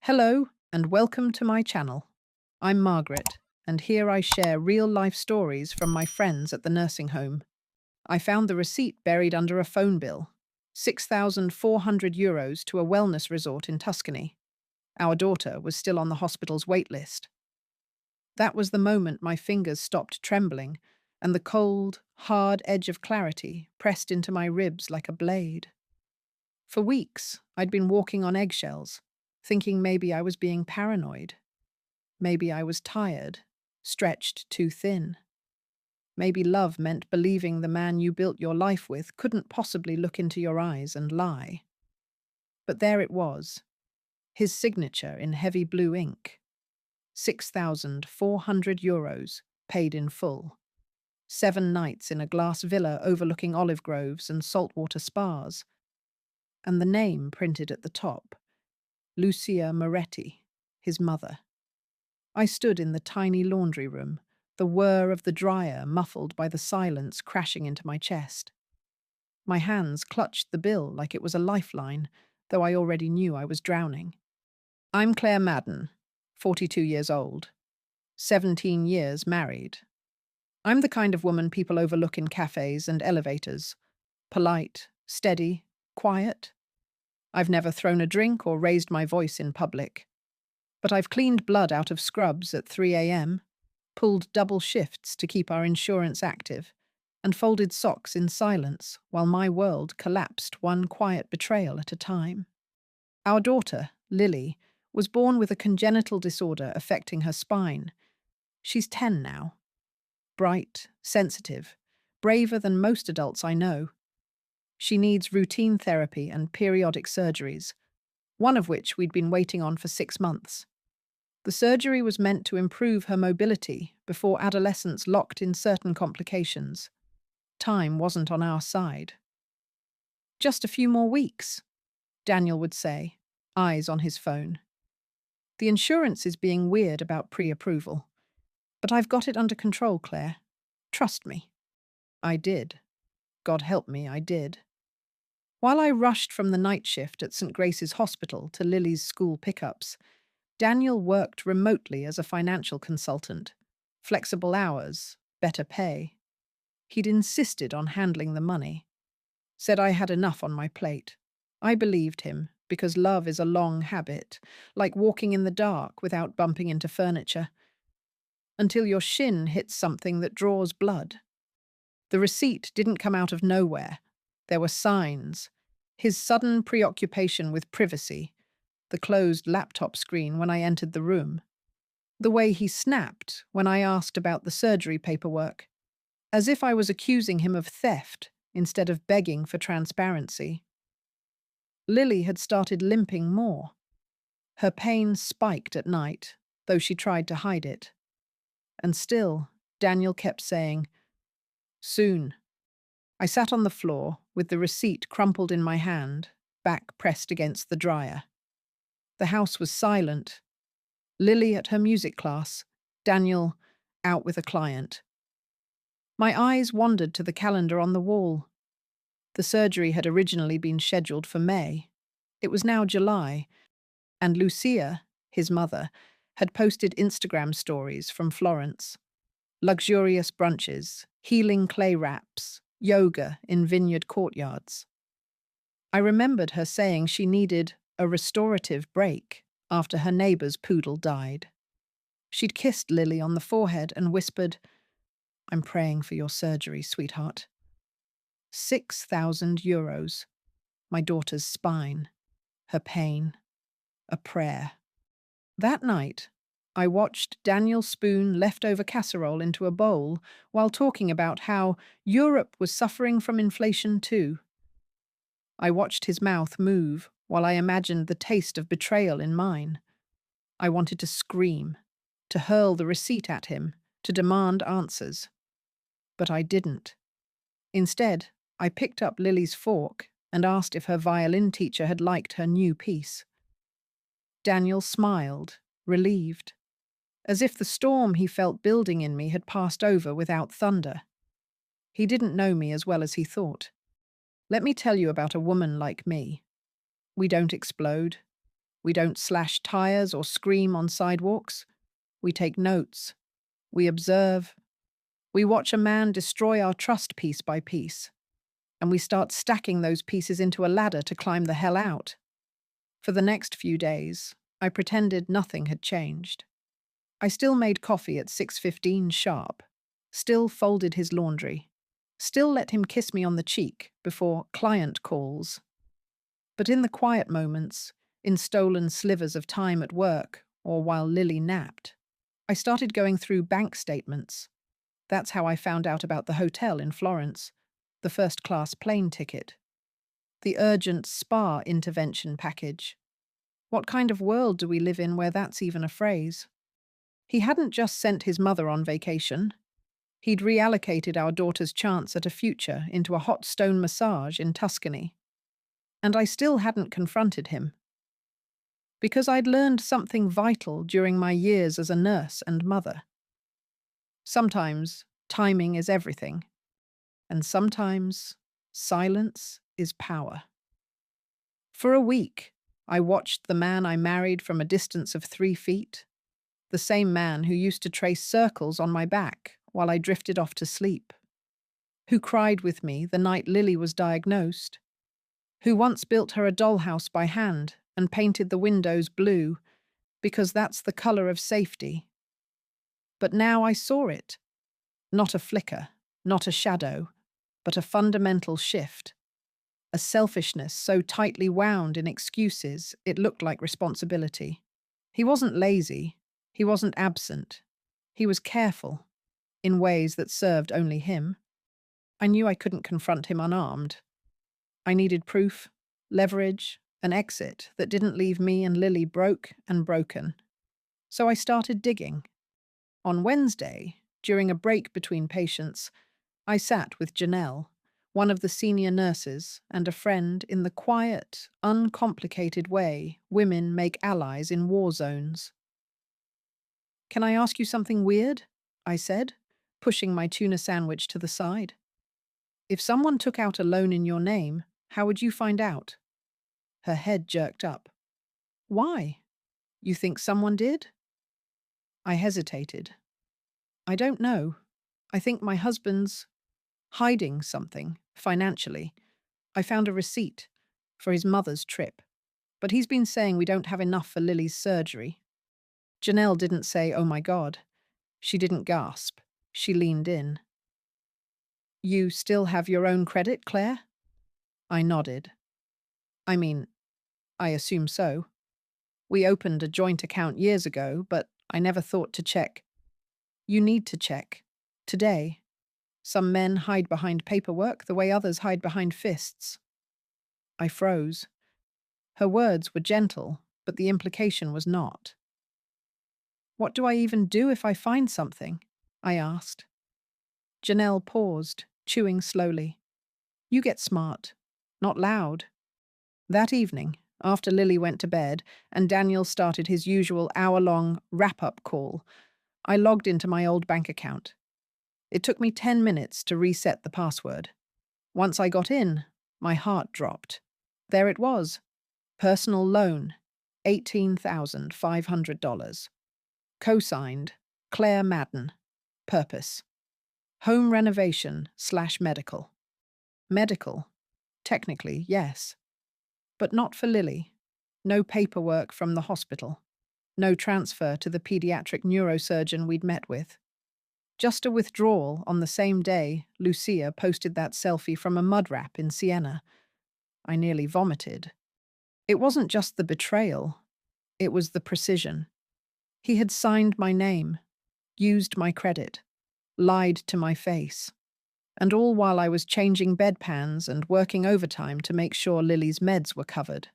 Hello, and welcome to my channel. I'm Margaret, and here I share real-life stories from my friends at the nursing home. I found the receipt buried under a phone bill. €6,400 to a wellness resort in Tuscany. Our daughter was still on the hospital's wait list. That was the moment my fingers stopped trembling, and the cold, hard edge of clarity pressed into my ribs like a blade. For weeks, I'd been walking on eggshells, thinking maybe I was being paranoid. Maybe I was tired, stretched too thin. Maybe love meant believing the man you built your life with couldn't possibly look into your eyes and lie. But there it was, his signature in heavy blue ink. €6,400, paid in full. 7 nights in a glass villa overlooking olive groves and saltwater spas. And the name printed at the top, Lucia Moretti, his mother. I stood in the tiny laundry room, the whir of the dryer muffled by the silence crashing into my chest. My hands clutched the bill like it was a lifeline, though I already knew I was drowning. I'm Claire Madden, 42 years old, 17 years married. I'm the kind of woman people overlook in cafes and elevators. Polite, steady, quiet. I've never thrown a drink or raised my voice in public. But I've cleaned blood out of scrubs at 3 a.m., pulled double shifts to keep our insurance active, and folded socks in silence while my world collapsed one quiet betrayal at a time. Our daughter, Lily, was born with a congenital disorder affecting her spine. She's 10 now. Bright, sensitive, braver than most adults I know. She needs routine therapy and periodic surgeries, one of which we'd been waiting on for 6 months. The surgery was meant to improve her mobility before adolescence locked in certain complications. Time wasn't on our side. Just a few more weeks, Daniel would say, eyes on his phone. The insurance is being weird about pre-approval. But I've got it under control, Claire. Trust me. I did. God help me, I did. While I rushed from the night shift at St. Grace's Hospital to Lily's school pickups, Daniel worked remotely as a financial consultant. Flexible hours, better pay. He'd insisted on handling the money. Said I had enough on my plate. I believed him, because love is a long habit, like walking in the dark without bumping into furniture. Until your shin hits something that draws blood. The receipt didn't come out of nowhere. There were signs. His sudden preoccupation with privacy, the closed laptop screen when I entered the room, the way he snapped when I asked about the surgery paperwork, as if I was accusing him of theft instead of begging for transparency. Lily had started limping more. Her pain spiked at night, though she tried to hide it. And still, Daniel kept saying, "Soon." I sat on the floor, with the receipt crumpled in my hand, back pressed against the dryer. The house was silent. Lily at her music class, Daniel out with a client. My eyes wandered to the calendar on the wall. The surgery had originally been scheduled for May. It was now July, and Lucia, his mother, had posted Instagram stories from Florence. Luxurious brunches, healing clay wraps, yoga in vineyard courtyards. I remembered her saying she needed a restorative break after her neighbour's poodle died. She'd kissed Lily on the forehead and whispered, "I'm praying for your surgery, sweetheart." €6,000. My daughter's spine, her pain, a prayer. That night, I watched Daniel spoon leftover casserole into a bowl while talking about how Europe was suffering from inflation too. I watched his mouth move while I imagined the taste of betrayal in mine. I wanted to scream, to hurl the receipt at him, to demand answers. But I didn't. Instead, I picked up Lily's fork and asked if her violin teacher had liked her new piece. Daniel smiled, relieved, as if the storm he felt building in me had passed over without thunder. He didn't know me as well as he thought. Let me tell you about a woman like me. We don't explode. We don't slash tires or scream on sidewalks. We take notes. We observe. We watch a man destroy our trust piece by piece. And we start stacking those pieces into a ladder to climb the hell out. For the next few days, I pretended nothing had changed. I still made coffee at 6:15 sharp, still folded his laundry, still let him kiss me on the cheek before client calls. But in the quiet moments, in stolen slivers of time at work or while Lily napped, I started going through bank statements. That's how I found out about the hotel in Florence, the first-class plane ticket, the urgent spa intervention package. What kind of world do we live in where that's even a phrase? He hadn't just sent his mother on vacation. He'd reallocated our daughter's chance at a future into a hot stone massage in Tuscany. And I still hadn't confronted him. Because I'd learned something vital during my years as a nurse and mother. Sometimes timing is everything, and sometimes silence is power. For a week, I watched the man I married from a distance of 3 feet, the same man who used to trace circles on my back while I drifted off to sleep, who cried with me the night Lily was diagnosed, who once built her a dollhouse by hand and painted the windows blue because that's the color of safety. But now I saw it. Not a flicker, not a shadow, but a fundamental shift. A selfishness so tightly wound in excuses it looked like responsibility. He wasn't lazy. He wasn't absent. He was careful, in ways that served only him. I knew I couldn't confront him unarmed. I needed proof, leverage, an exit that didn't leave me and Lily broke and broken. So I started digging. On Wednesday, during a break between patients, I sat with Janelle, one of the senior nurses, and a friend in the quiet, uncomplicated way women make allies in war zones. "Can I ask you something weird?" I said, pushing my tuna sandwich to the side. "If someone took out a loan in your name, how would you find out?" Her head jerked up. "Why? You think someone did?" I hesitated. "I don't know. I think my husband's hiding something, financially. I found a receipt for his mother's trip, but he's been saying we don't have enough for Lily's surgery." Janelle didn't say, "Oh my God." She didn't gasp. She leaned in. "You still have your own credit, Claire?" I nodded. "I mean, I assume so. We opened a joint account years ago, but I never thought to check." "You need to check. Today. Some men hide behind paperwork the way others hide behind fists." I froze. Her words were gentle, but the implication was not. "What do I even do if I find something?" I asked. Janelle paused, chewing slowly. "You get smart. Not loud." That evening, after Lily went to bed and Daniel started his usual hour-long wrap-up call, I logged into my old bank account. It took me 10 minutes to reset the password. Once I got in, my heart dropped. There it was. Personal loan, $18,500. Co-signed, Claire Madden. Purpose: home renovation/medical. Medical. Technically, yes. But not for Lily. No paperwork from the hospital. No transfer to the pediatric neurosurgeon we'd met with. Just a withdrawal on the same day Lucia posted that selfie from a mud wrap in Siena. I nearly vomited. It wasn't just the betrayal. It was the precision. He had signed my name, used my credit, lied to my face. And all while I was changing bedpans and working overtime to make sure Lily's meds were covered.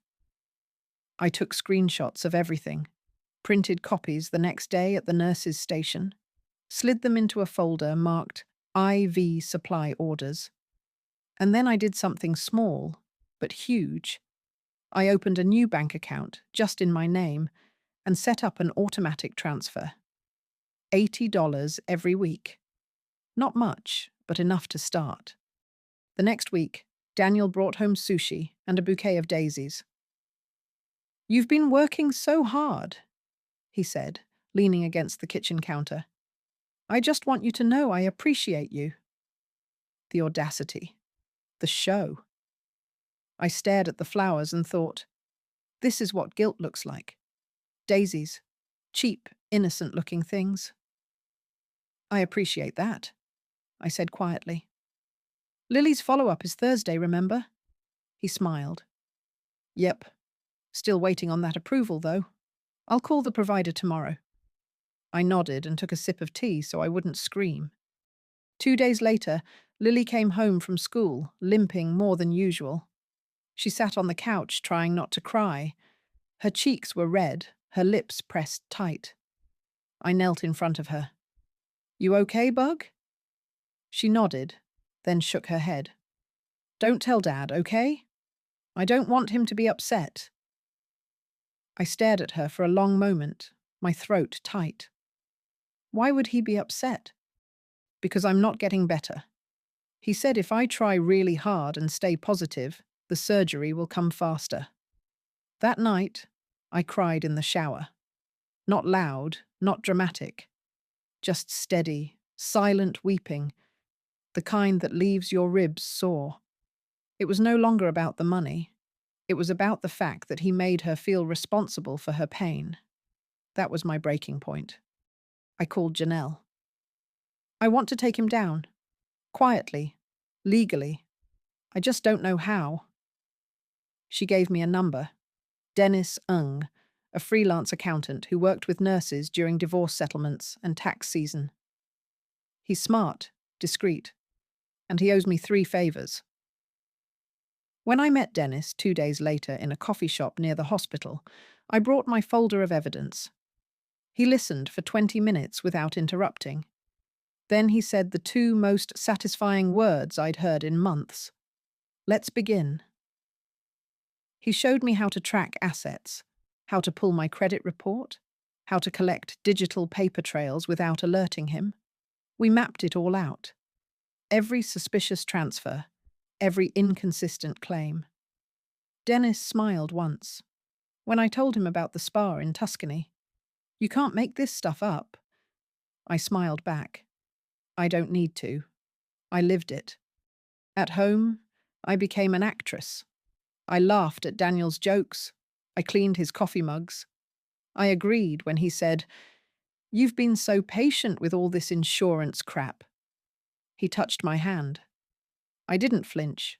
I took screenshots of everything, printed copies the next day at the nurse's station, slid them into a folder marked IV supply orders. And then I did something small, but huge. I opened a new bank account, just in my name, and set up an automatic transfer. $80 every week. Not much, but enough to start. The next week, Daniel brought home sushi and a bouquet of daisies. You've been working so hard, he said, leaning against the kitchen counter. I just want you to know I appreciate you. The audacity. The show. I stared at the flowers and thought, this is what guilt looks like. Daisies. Cheap, innocent-looking things. I appreciate that, I said quietly. Lily's follow-up is Thursday, remember? He smiled. Yep. Still waiting on that approval, though. I'll call the provider tomorrow. I nodded and took a sip of tea so I wouldn't scream. 2 days later, Lily came home from school, limping more than usual. She sat on the couch trying not to cry. Her cheeks were red, her lips pressed tight. I knelt in front of her. You okay, Bug? She nodded, then shook her head. Don't tell Dad, okay? I don't want him to be upset. I stared at her for a long moment, my throat tight. Why would he be upset? Because I'm not getting better. He said if I try really hard and stay positive, the surgery will come faster. That night, I cried in the shower. Not loud, not dramatic. Just steady, silent weeping, the kind that leaves your ribs sore. It was no longer about the money. It was about the fact that he made her feel responsible for her pain. That was my breaking point. I called Janelle. I want to take him down. Quietly. Legally. I just don't know how. She gave me a number. Dennis Ng, a freelance accountant who worked with nurses during divorce settlements and tax season. He's smart, discreet, and he owes me 3 favors. When I met Dennis 2 days later in a coffee shop near the hospital, I brought my folder of evidence. He listened for 20 minutes without interrupting. Then he said the 2 most satisfying words I'd heard in months. Let's begin. He showed me how to track assets, how to pull my credit report, how to collect digital paper trails without alerting him. We mapped it all out. Every suspicious transfer, every inconsistent claim. Dennis smiled once. When I told him about the spa in Tuscany, you can't make this stuff up. I smiled back. I don't need to. I lived it. At home, I became an actress. I laughed at Daniel's jokes. I cleaned his coffee mugs. I agreed when he said, "You've been so patient with all this insurance crap." He touched my hand. I didn't flinch,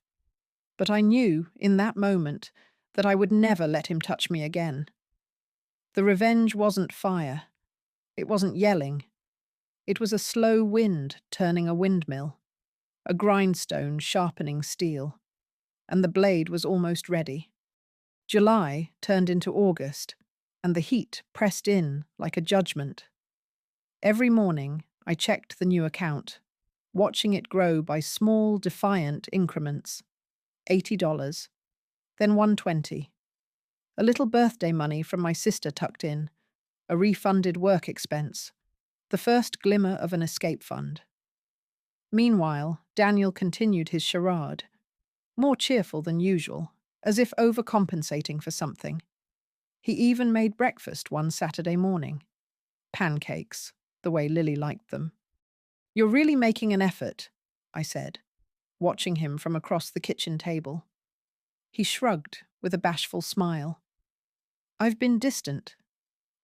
but I knew, in that moment, that I would never let him touch me again. The revenge wasn't fire. It wasn't yelling. It was a slow wind turning a windmill, a grindstone sharpening steel, and the blade was almost ready. July turned into August, and the heat pressed in like a judgment. Every morning, I checked the new account, watching it grow by small, defiant increments. $80, then $120. A little birthday money from my sister tucked in, a refunded work expense, the first glimmer of an escape fund. Meanwhile, Daniel continued his charade, more cheerful than usual, as if overcompensating for something. He even made breakfast one Saturday morning. Pancakes, the way Lily liked them. You're really making an effort, I said, watching him from across the kitchen table. He shrugged with a bashful smile. I've been distant,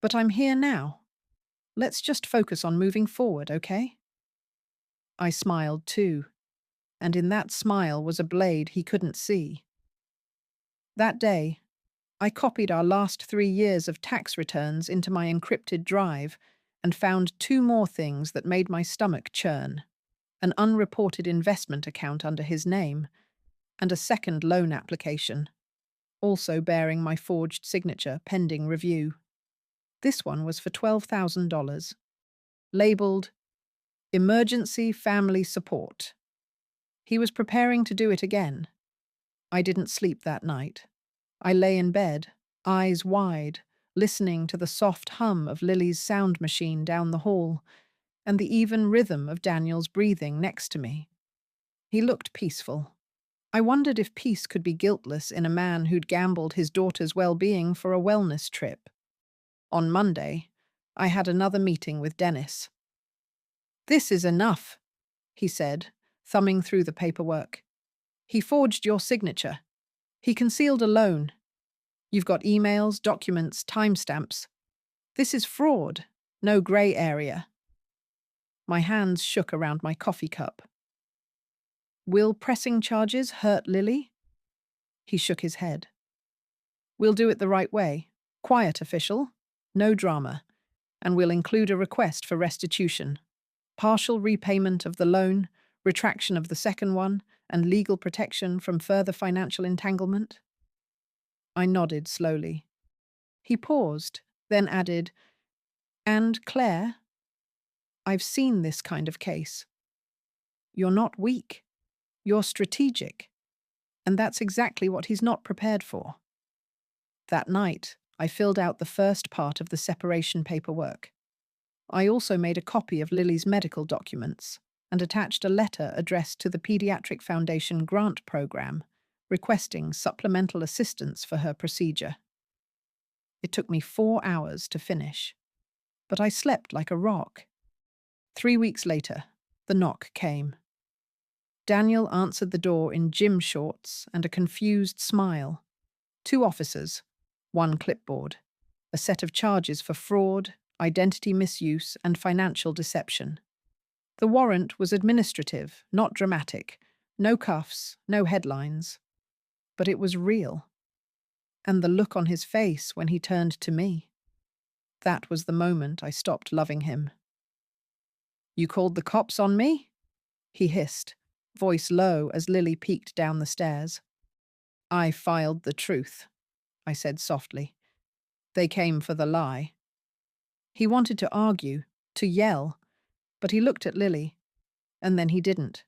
but I'm here now. Let's just focus on moving forward, okay? I smiled too, and in that smile was a blade he couldn't see. That day, I copied our last 3 years of tax returns into my encrypted drive and found 2 more things that made my stomach churn: an unreported investment account under his name, and a second loan application, also bearing my forged signature pending review. This one was for $12,000, labeled Emergency Family Support. He was preparing to do it again. I didn't sleep that night. I lay in bed, eyes wide, listening to the soft hum of Lily's sound machine down the hall and the even rhythm of Daniel's breathing next to me. He looked peaceful. I wondered if peace could be guiltless in a man who'd gambled his daughter's well-being for a wellness trip. On Monday, I had another meeting with Dennis. "This is enough," he said, thumbing through the paperwork. "He forged your signature. He concealed a loan. You've got emails, documents, timestamps. This is fraud, no grey area." My hands shook around my coffee cup. "Will pressing charges hurt Lily?" He shook his head. "We'll do it the right way. Quiet, official. No drama. And we'll include a request for restitution. Partial repayment of the loan, retraction of the second one, and legal protection from further financial entanglement." I nodded slowly. He paused, then added, "And Claire, I've seen this kind of case. You're not weak. You're strategic. And that's exactly what he's not prepared for." That night, I filled out the first part of the separation paperwork. I also made a copy of Lily's medical documents and attached a letter addressed to the Pediatric Foundation grant program requesting supplemental assistance for her procedure. It took me 4 hours to finish, but I slept like a rock. 3 weeks later, the knock came. Daniel answered the door in gym shorts and a confused smile. 2 officers, 1 clipboard, a set of charges for fraud, identity misuse, and financial deception. The warrant was administrative, not dramatic. No cuffs, no headlines. But it was real. And the look on his face when he turned to me. That was the moment I stopped loving him. "You called the cops on me?" he hissed, voice low as Lily peeked down the stairs. "I filed the truth," I said softly. "They came for the lie." He wanted to argue, to yell, but he looked at Lily, and then he didn't.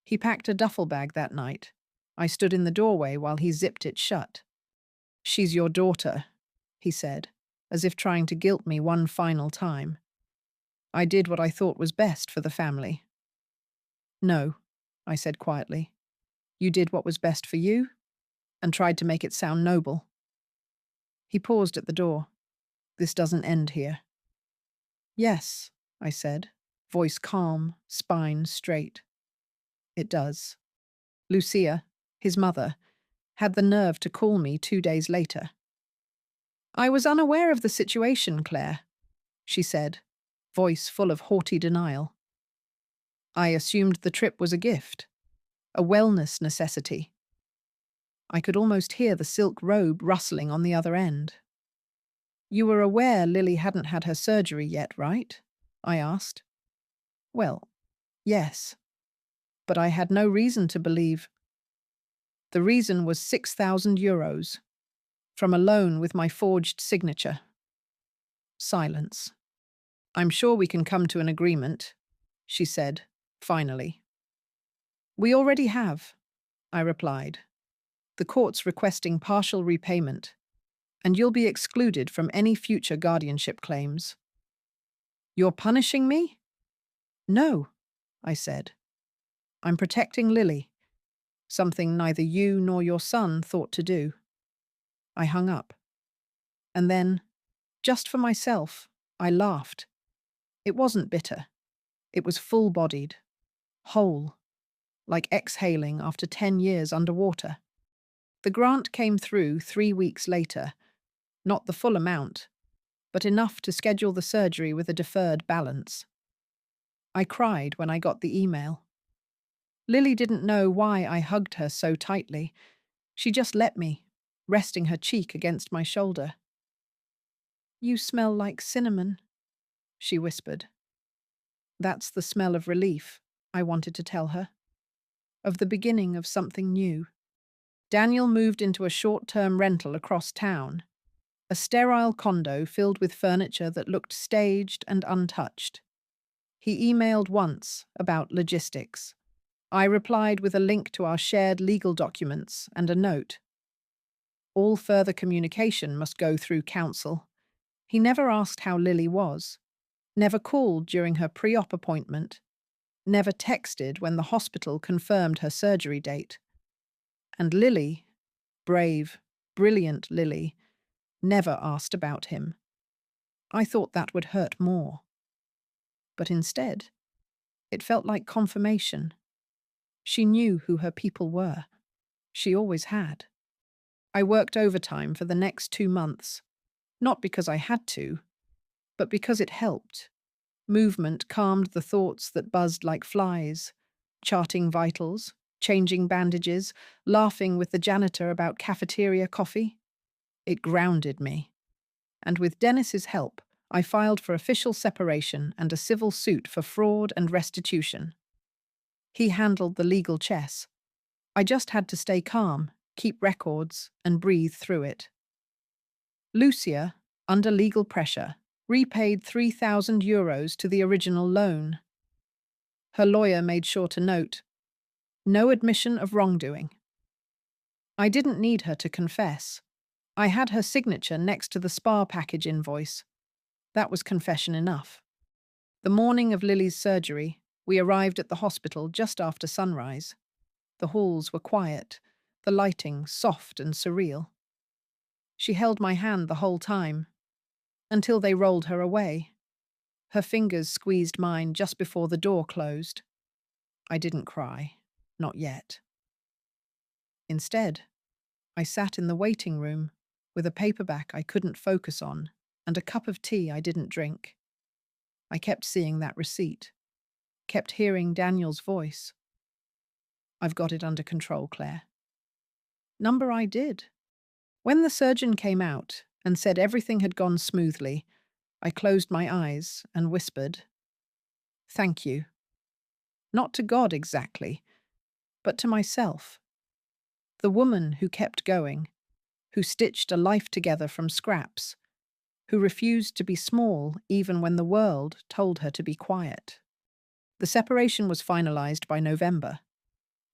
He packed a duffel bag that night. I stood in the doorway while he zipped it shut. "She's your daughter," he said, as if trying to guilt me one final time. I did what I thought was best for the family. "No," I said quietly. "You did what was best for you, and tried to make it sound noble." He paused at the door. "This doesn't end here." "Yes," I said, voice calm, spine straight. "It does." Lucia, his mother, had the nerve to call me 2 days later. "I was unaware of the situation, Claire," she said, voice full of haughty denial. "I assumed the trip was a gift, a wellness necessity." I could almost hear the silk robe rustling on the other end. "You were aware Lily hadn't had her surgery yet, right?" I asked. "Well, yes. But I had no reason to believe." "The reason was €6,000 from a loan with my forged signature." Silence. "I'm sure we can come to an agreement," she said, finally. "We already have," I replied. "The court's requesting partial repayment, and you'll be excluded from any future guardianship claims." "You're punishing me?" "No," I said. "I'm protecting Lily, something neither you nor your son thought to do." I hung up. And then, just for myself, I laughed. It wasn't bitter. It was full-bodied, whole, like exhaling after 10 years underwater. The grant came through 3 weeks later, not the full amount, but enough to schedule the surgery with a deferred balance. I cried when I got the email. Lily didn't know why I hugged her so tightly. She just let me, resting her cheek against my shoulder. "You smell like cinnamon," she whispered. That's the smell of relief, I wanted to tell her. Of the beginning of something new. Daniel moved into a short-term rental across town, a sterile condo filled with furniture that looked staged and untouched. He emailed once about logistics. I replied with a link to our shared legal documents and a note. All further communication must go through counsel. He never asked how Lily was, never called during her pre-op appointment, never texted when the hospital confirmed her surgery date. And Lily, brave, brilliant Lily, never asked about him. I thought that would hurt more. But instead, it felt like confirmation. She knew who her people were. She always had. I worked overtime for the next 2 months, not because I had to, but because it helped. Movement calmed the thoughts that buzzed like flies, charting vitals, changing bandages, laughing with the janitor about cafeteria coffee. It grounded me. And with Dennis's help, I filed for official separation and a civil suit for fraud and restitution. He handled the legal chess. I just had to stay calm, keep records, and breathe through it. Lucia, under legal pressure, repaid €3,000 to the original loan. Her lawyer made sure to note, no admission of wrongdoing. I didn't need her to confess. I had her signature next to the spa package invoice. That was confession enough. The morning of Lily's surgery, we arrived at the hospital just after sunrise. The halls were quiet, the lighting soft and surreal. She held my hand the whole time, until they rolled her away. Her fingers squeezed mine just before the door closed. I didn't cry, not yet. Instead, I sat in the waiting room with a paperback I couldn't focus on and a cup of tea I didn't drink. I kept seeing that receipt, kept hearing Daniel's voice. I've got it under control, Claire. Number I did. When the surgeon came out and said everything had gone smoothly, I closed my eyes and whispered, "Thank you." Not to God exactly, but to myself. The woman who kept going, who stitched a life together from scraps, who refused to be small even when the world told her to be quiet. The separation was finalized by November.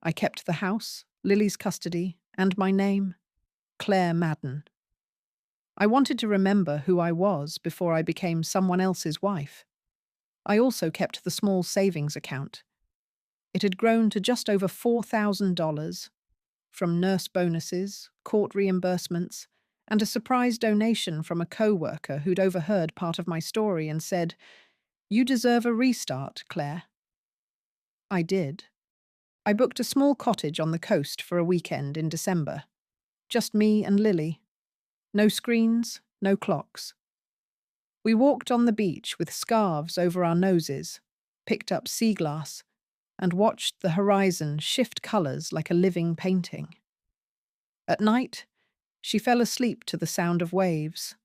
I kept the house, Lily's custody, and my name, Claire Madden. I wanted to remember who I was before I became someone else's wife. I also kept the small savings account. It had grown to just over $4,000 from nurse bonuses, court reimbursements, and a surprise donation from a co-worker who'd overheard part of my story and said, "You deserve a restart, Claire." I did. I booked a small cottage on the coast for a weekend in December. Just me and Lily. No screens, no clocks. We walked on the beach with scarves over our noses, picked up sea glass, and watched the horizon shift colours like a living painting. At night, she fell asleep to the sound of waves.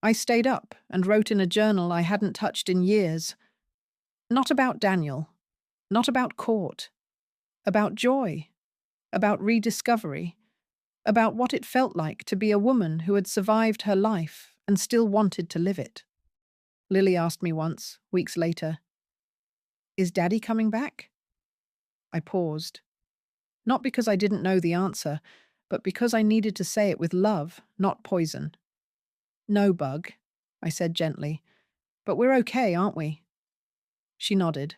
I stayed up and wrote in a journal I hadn't touched in years. Not about Daniel, not about court, about joy, about rediscovery, about what it felt like to be a woman who had survived her life and still wanted to live it. Lily asked me once, weeks later, "Is Daddy coming back?" I paused. Not because I didn't know the answer, but because I needed to say it with love, not poison. "No, Bug," I said gently, "but we're okay, aren't we?" She nodded.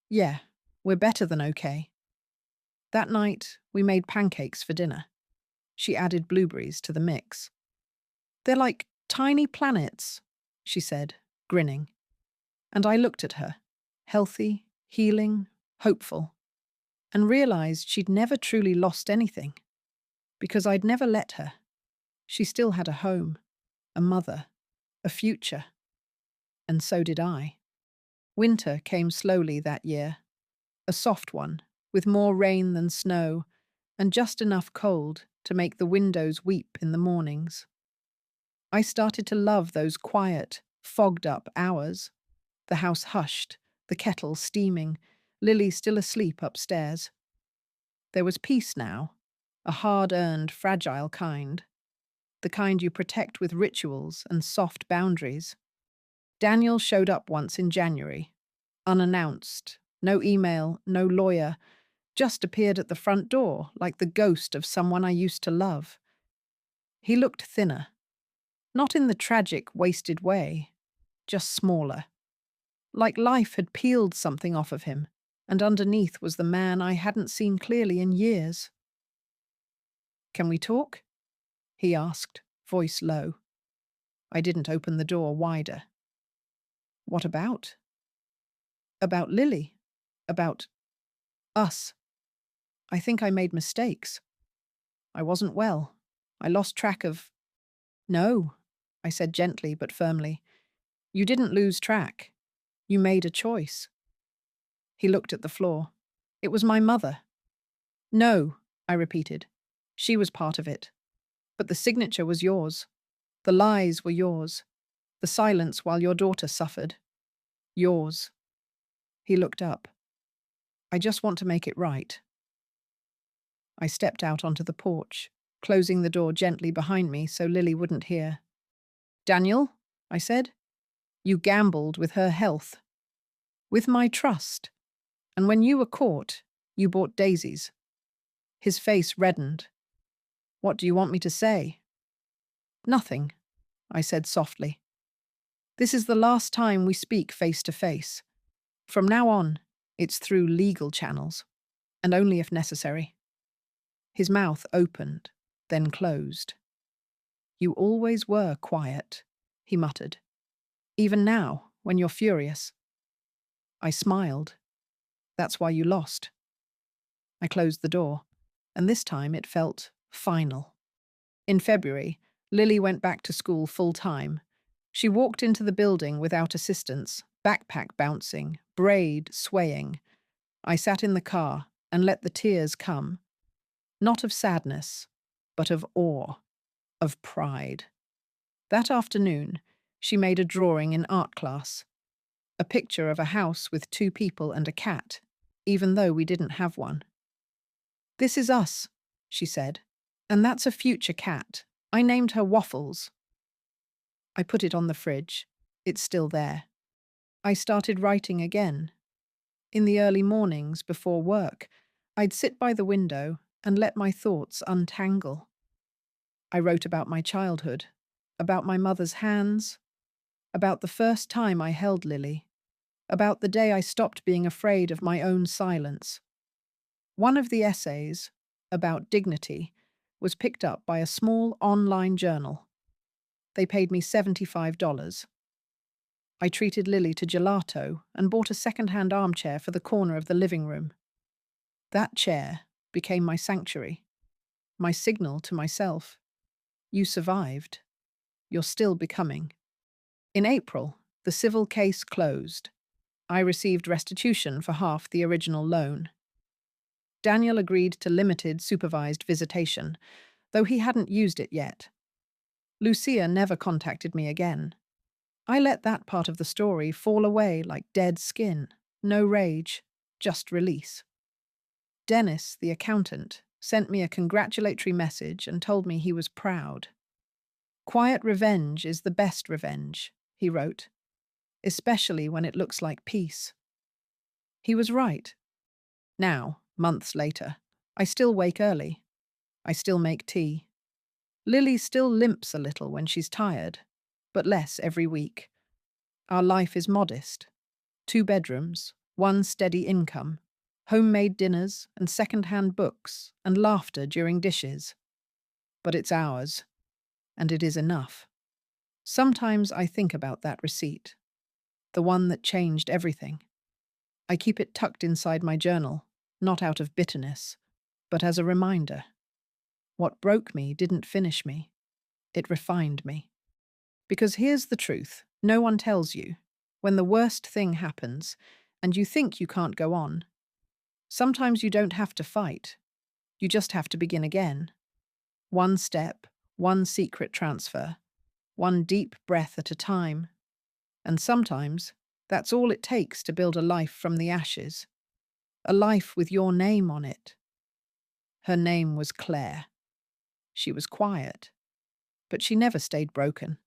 "Yeah, we're better than okay." That night, we made pancakes for dinner. She added blueberries to the mix. "They're like tiny planets," she said, grinning. And I looked at her, healthy, healing, hopeful, and realized she'd never truly lost anything, because I'd never let her. She still had a home, a mother, a future. And so did I. Winter came slowly that year, a soft one, with more rain than snow, and just enough cold to make the windows weep in the mornings. I started to love those quiet, fogged-up hours. The house hushed, the kettle steaming, Lily still asleep upstairs. There was peace now, a hard-earned, fragile kind, the kind you protect with rituals and soft boundaries. Daniel showed up once in January, unannounced, no email, no lawyer, just appeared at the front door like the ghost of someone I used to love. He looked thinner, not in the tragic, wasted way, just smaller. Like life had peeled something off of him, and underneath was the man I hadn't seen clearly in years. Can we talk? He asked, voice low. I didn't open the door wider. What about? About Lily. About us. I think I made mistakes. I wasn't well. I lost track of. No, I said gently but firmly. You didn't lose track. You made a choice. He looked at the floor. It was my mother. No, I repeated. She was part of it. But the signature was yours. The lies were yours. The silence while your daughter suffered. Yours. He looked up. I just want to make it right. I stepped out onto the porch, closing the door gently behind me so Lily wouldn't hear. Daniel, I said, you gambled with her health. With my trust. And when you were caught, you bought daisies. His face reddened. What do you want me to say? Nothing, I said softly. This is the last time we speak face to face. From now on, it's through legal channels, and only if necessary. His mouth opened, then closed. You always were quiet, he muttered. Even now, when you're furious. I smiled. That's why you lost. I closed the door, and this time it felt final. In February, Lily went back to school full-time. She walked into the building without assistance, backpack bouncing, braid swaying. I sat in the car and let the tears come. Not of sadness, but of awe, of pride. That afternoon, she made a drawing in art class. A picture of a house with 2 people and a cat, even though we didn't have one. This is us, she said, and that's a future cat. I named her Waffles. I put it on the fridge. It's still there. I started writing again. In the early mornings before work, I'd sit by the window and let my thoughts untangle. I wrote about my childhood, about my mother's hands, about the first time I held Lily, about the day I stopped being afraid of my own silence. One of the essays, about dignity, was picked up by a small online journal. They paid me $75. I treated Lily to gelato and bought a second-hand armchair for the corner of the living room. That chair became my sanctuary, my signal to myself. You survived. You're still becoming. In April, the civil case closed. I received restitution for half the original loan. Daniel agreed to limited supervised visitation, though he hadn't used it yet. Lucia never contacted me again. I let that part of the story fall away like dead skin. No rage, just release. Dennis, the accountant, sent me a congratulatory message and told me he was proud. Quiet revenge is the best revenge, he wrote, especially when it looks like peace. He was right. Now, months later, I still wake early. I still make tea. Lily still limps a little when she's tired, but less every week. Our life is modest. 2 bedrooms, 1 steady income, homemade dinners and second-hand books and laughter during dishes. But it's ours, and it is enough. Sometimes I think about that receipt, the one that changed everything. I keep it tucked inside my journal, not out of bitterness, but as a reminder. What broke me didn't finish me. It refined me. Because here's the truth, no one tells you. When the worst thing happens, and you think you can't go on, sometimes you don't have to fight. You just have to begin again. 1 step, 1 secret transfer, 1 deep breath at a time. And sometimes, that's all it takes to build a life from the ashes. A life with your name on it. Her name was Claire. She was quiet, but she never stayed broken.